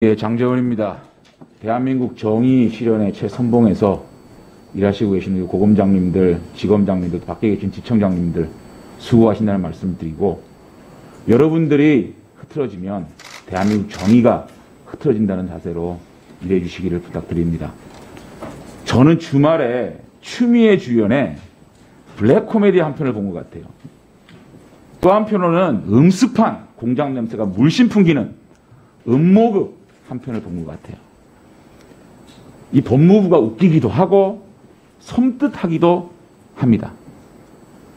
예, 장재원입니다. 대한민국 정의 실현의 최선봉에서 일하시고 계시는 고검장님들, 지검장님들, 밖에 계신 지청장님들 수고하신다는 말씀을 드리고, 여러분들이 흐트러지면 대한민국 정의가 흐트러진다는 자세로 일해 주시기를 부탁드립니다. 저는 주말에 추미애 주연의 블랙 코미디 한 편을 본 것 같아요. 또 한편으로는 음습한 공장 냄새가 물씬 풍기는 음모극 한 편을 본 것 같아요. 이 법무부가 웃기기도 하고 섬뜩하기도 합니다.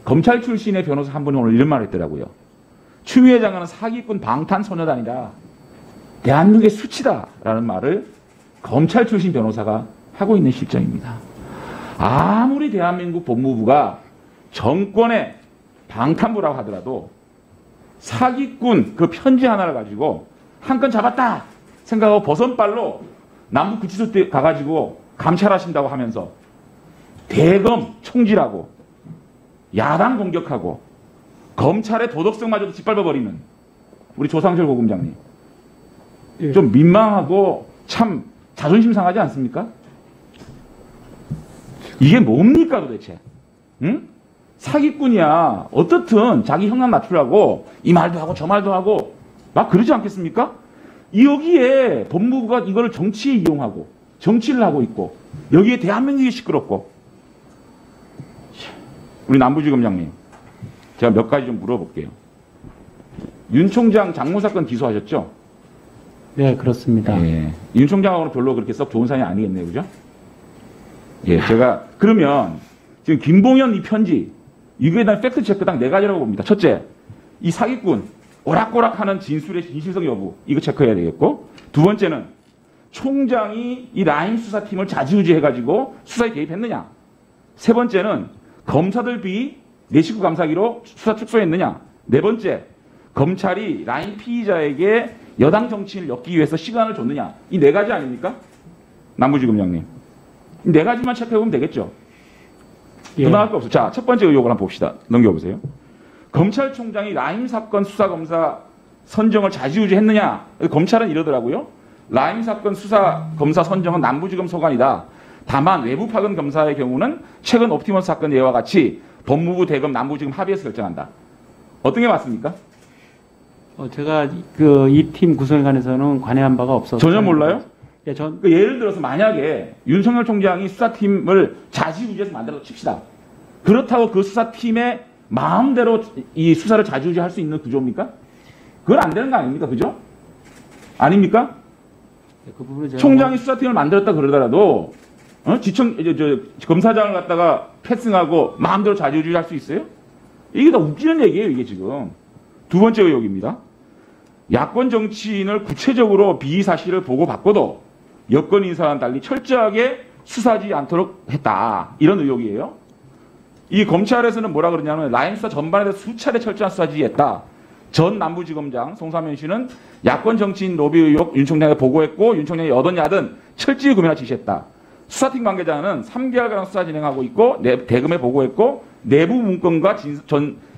검찰 출신의 변호사 한 분이 오늘 이런 말을 했더라고요. 추미애 장관은 사기꾼 방탄소년단이다, 대한민국의 수치다 라는 말을 검찰 출신 변호사가 하고 있는 실정입니다. 아무리 대한민국 법무부가 정권의 방탄부라고 하더라도 사기꾼 그 편지 하나를 가지고 한 건 잡았다 생각하고 버선발로 남부구치소 가가지고 감찰하신다고 하면서 대검 총질하고 야당 공격하고 검찰의 도덕성마저도 짓밟아버리는 우리 조상철 고검장님, 좀 민망하고 참 자존심 상하지 않습니까? 이게 뭡니까 도대체? 응? 사기꾼이야. 어떻든 자기 형량 낮추려고 이 말도 하고 저 말도 하고 막 그러지 않겠습니까? 여기에 법무부가 이걸 정치에 이용하고 정치를 하고 있고, 여기에 대한민국이 시끄럽고. 우리 남부지검장님, 제가 몇 가지 좀 물어볼게요. 윤 총장 장모 사건 기소하셨죠? 네, 그렇습니다. 예. 윤 총장하고는 별로 그렇게 썩 좋은 사이는 아니겠네요, 그죠? 예, 제가 그러면 지금 김봉현 이 편지, 이거에 대한 팩트 체크당 4가지라고 봅니다. 첫째, 이 사기꾼 오락고락하는 진술의 진실성 여부, 이거 체크해야 되겠고, 두 번째는 총장이 이 라임 수사팀을 좌지우지해가지고 수사에 개입했느냐, 세 번째는 검사들 비위 내 식구 감사기로 수사 축소했느냐, 네 번째, 검찰이 라임 피의자에게 여당 정치인을 엮기 위해서 시간을 줬느냐. 이 4가지 아닙니까? 남부지검장님, 이 4가지만 체크해보면 되겠죠? 예. 더 나을 거 없어. 자, 첫 번째 의혹을 한번 봅시다. 넘겨보세요. 검찰총장이 라임 사건 수사검사 선정을 좌지우지했느냐. 검찰은 이러더라고요. 라임 사건 수사검사 선정은 남부지검 소관이다. 다만 외부 파견 검사의 경우는 최근 옵티머스 사건 예와 같이 법무부 대검 남부지검 합의해서 결정한다. 어떤 게 맞습니까? 제가 이 팀 구성에 관해서는 관여한 바가 없어서 전혀 몰라요? 예, 예를 들어서 만약에 윤석열 총장이 수사팀을 좌지우지해서 만들어서 칩시다. 그렇다고 그 수사팀의 마음대로 이 수사를 좌지우지할 수 있는 구조입니까? 그건 안 되는 거 아닙니까? 그죠? 아닙니까? 그 부분은 제가 총장이 수사팀을 만들었다 그러더라도 검사장을 갖다가 패싱하고 마음대로 좌지우지할 수 있어요? 이게 다 웃기는 얘기예요, 이게 지금. 두 번째 의혹입니다. 야권 정치인을 구체적으로 비위 사실을 보고받고도 여권 인사와는 달리 철저하게 수사하지 않도록 했다. 이런 의혹이에요. 이 검찰에서는 뭐라 그러냐면 라임 수사 전반에 대해서 수차례 철저한 수사 지휘했다. 전 남부지검장 송사면 씨는 야권 정치인 로비 의혹 윤 총장에 보고했고 윤 총장이 여든 야든 철저히 금연하 지시했다. 수사팀 관계자는 3개월간 수사 진행하고 있고 대금에 보고했고 내부 문건과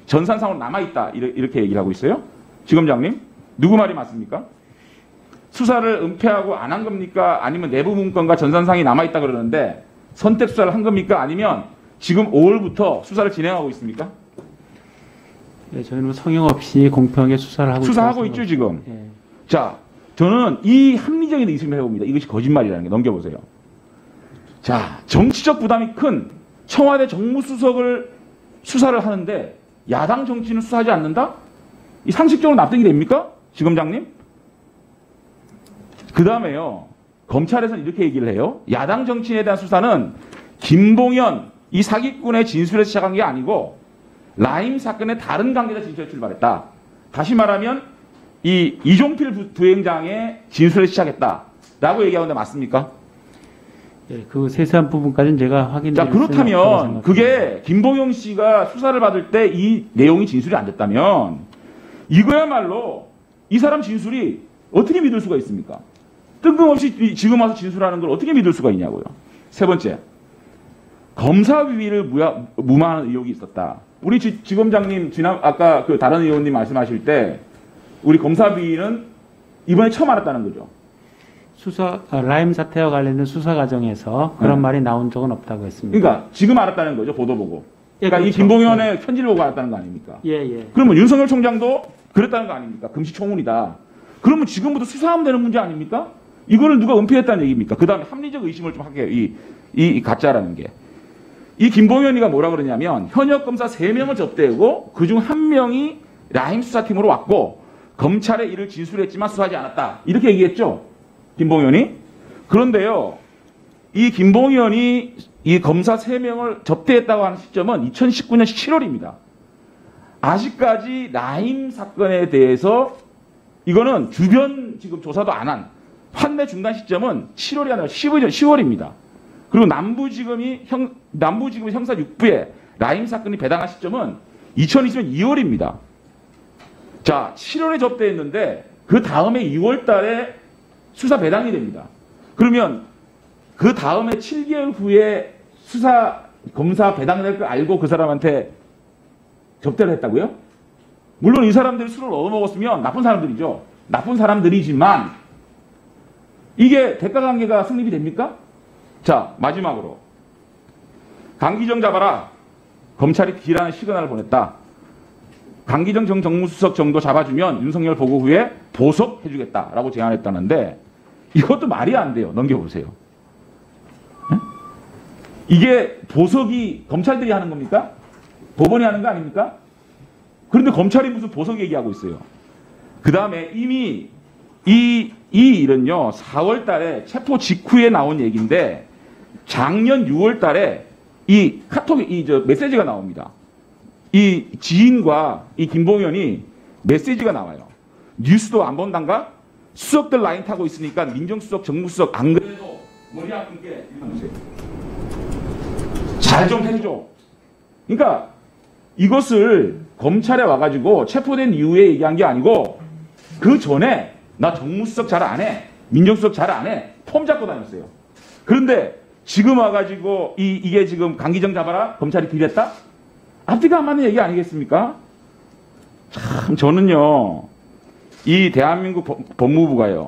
전산상으로 남아있다. 이렇게 얘기를 하고 있어요. 지검장님, 누구 말이 맞습니까? 수사를 은폐하고 안 한 겁니까? 아니면 내부 문건과 전산상이 남아있다 그러는데 선택 수사를 한 겁니까? 아니면 지금 5월부터 수사를 진행하고 있습니까? 네, 저희는 성형 없이 공평하게 수사를 하고 수사하고 있죠, 지금. 예. 자, 저는 이 합리적인 의심을 해봅니다. 이것이 거짓말이라는 게. 넘겨보세요. 자, 정치적 부담이 큰 청와대 정무수석을 수사를 하는데 야당 정치인은 수사하지 않는다? 이 상식적으로 납득이 됩니까? 지검장님? 그 다음에요. 검찰에서는 이렇게 얘기를 해요. 야당 정치인에 대한 수사는 김봉현 이 사기꾼의 진술에서 시작한 게 아니고 라임 사건의 다른 관계자 진술에 출발했다. 다시 말하면 이 이종필 부행장의 진술에서 시작했다라고 얘기하는데 맞습니까? 예, 그 세세한 부분까지는 제가 확인드릴 자, 그렇다면 그게 김봉영 씨가 수사를 받을 때 이 내용이 진술이 안 됐다면 이거야말로 이 사람 진술이 어떻게 믿을 수가 있습니까? 뜬금없이 지금 와서 진술하는 걸 어떻게 믿을 수가 있냐고요. 세 번째, 검사 비위를 무마하는 의혹이 있었다. 우리 지검장님 아까 다른 의원님 말씀하실 때 우리 검사 비위는 이번에 처음 알았다는 거죠. 라임 사태와 관련된 수사 과정에서 그런 말이 나온 적은 없다고 했습니다. 그러니까 지금 알았다는 거죠, 보도 보고. 예, 그러니까 이 그렇죠. 김봉현의 편지를 보고 알았다는 거 아닙니까? 예, 예. 그러면 윤석열 총장도 그랬다는 거 아닙니까? 금시초문이다. 그러면 지금부터 수사하면 되는 문제 아닙니까? 이거를 누가 은폐했다는 얘기입니까? 그 다음에 합리적 의심을 좀 할게요. 이 가짜라는 게. 이 김봉현이가 뭐라 그러냐면 현역 검사 3명을 접대하고 그중 1명이 라임 수사팀으로 왔고 검찰에 이를 진술했지만 수사하지 않았다. 이렇게 얘기했죠. 김봉현이. 그런데요. 이 김봉현이 이 검사 3명을 접대했다고 하는 시점은 2019년 7월입니다. 아직까지 라임 사건에 대해서 이거는 주변 지금 조사도 안 한 판매 중단 시점은 7월이 아니라 10월입니다. 그리고 남부지검이 형사 6부에 라임 사건이 배당한 시점은 2020년 2월입니다. 자, 7월에 접대했는데 그 다음에 2월 달에 수사 배당이 됩니다. 그러면 그 다음에 7개월 후에 검사 배당될 걸 알고 그 사람한테 접대를 했다고요? 물론 이 사람들이 술을 얻어먹었으면 나쁜 사람들이죠. 나쁜 사람들이지만 이게 대가관계가 성립이 됩니까? 자, 마지막으로 강기정 잡아라. 검찰이 D라는 시그널을 보냈다. 강기정 전 정무수석 정도 잡아주면 윤석열 보고 후에 보석해주겠다라고 제안했다는데 이것도 말이 안 돼요. 넘겨보세요. 네? 이게 보석이 검찰들이 하는 겁니까? 법원이 하는 거 아닙니까? 그런데 검찰이 무슨 보석 얘기하고 있어요. 그 다음에 이미 이 일은요, 4월 달에 체포 직후에 나온 얘기인데 작년 6월 달에 이 카톡이, 메시지가 나옵니다. 이 지인과 이 김봉현이 메시지가 나와요. 뉴스도 안 본단가? 수석들 라인 타고 있으니까 민정수석, 정무수석 안 그래도 머리 아픈 게 잘 좀 해줘. 그러니까 이것을 검찰에 와가지고 체포된 이후에 얘기한 게 아니고 그 전에 나 정무수석 잘 안 해. 민정수석 잘 안 해. 폼 잡고 다녔어요. 그런데 지금 와가지고 이게 지금 강기정 잡아라. 검찰이 비렸다? 앞뒤가 안 맞는 얘기 아니겠습니까? 참 저는요. 이 대한민국 법무부가요.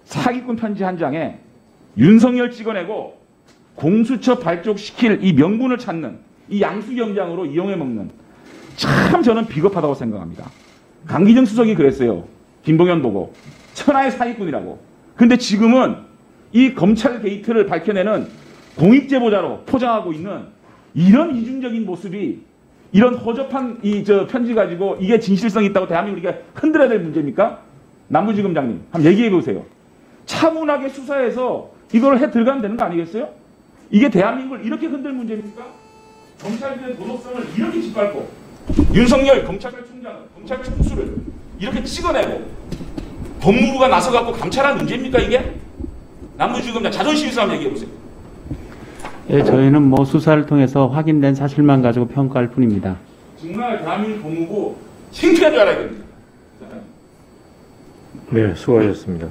사기꾼 편지 한 장에 윤석열 찍어내고 공수처 발족시킬 이 명분을 찾는 이 양수경장으로 이용해 먹는 참 저는 비겁하다고 생각합니다. 강기정 수석이 그랬어요. 김봉현 보고. 천하의 사기꾼이라고. 근데 지금은 이 검찰 게이트를 밝혀내는 공익제보자로 포장하고 있는 이런 이중적인 모습이 이런 허접한 편지 가지고 이게 진실성이 있다고 대한민국이 흔들어야 될 문제입니까? 남부지검장님, 한번 얘기해 보세요. 차분하게 수사해서 이걸 해 들어가면 되는 거 아니겠어요? 이게 대한민국을 이렇게 흔들 문제입니까? 검찰들의 도덕성을 이렇게 짓밟고 윤석열 검찰총장은 검찰 총수를 이렇게 찍어내고 법무부가 나서갖고 감찰한 문제입니까 이게? 남부지검장 자존심 있어 한번 얘기해 보세요. 예, 저희는 뭐 수사를 통해서 확인된 사실만 가지고 평가할 뿐입니다. 정말 대한민국 법무부 창피한 줄 알아야 됩니다. 네, 수고하셨습니다.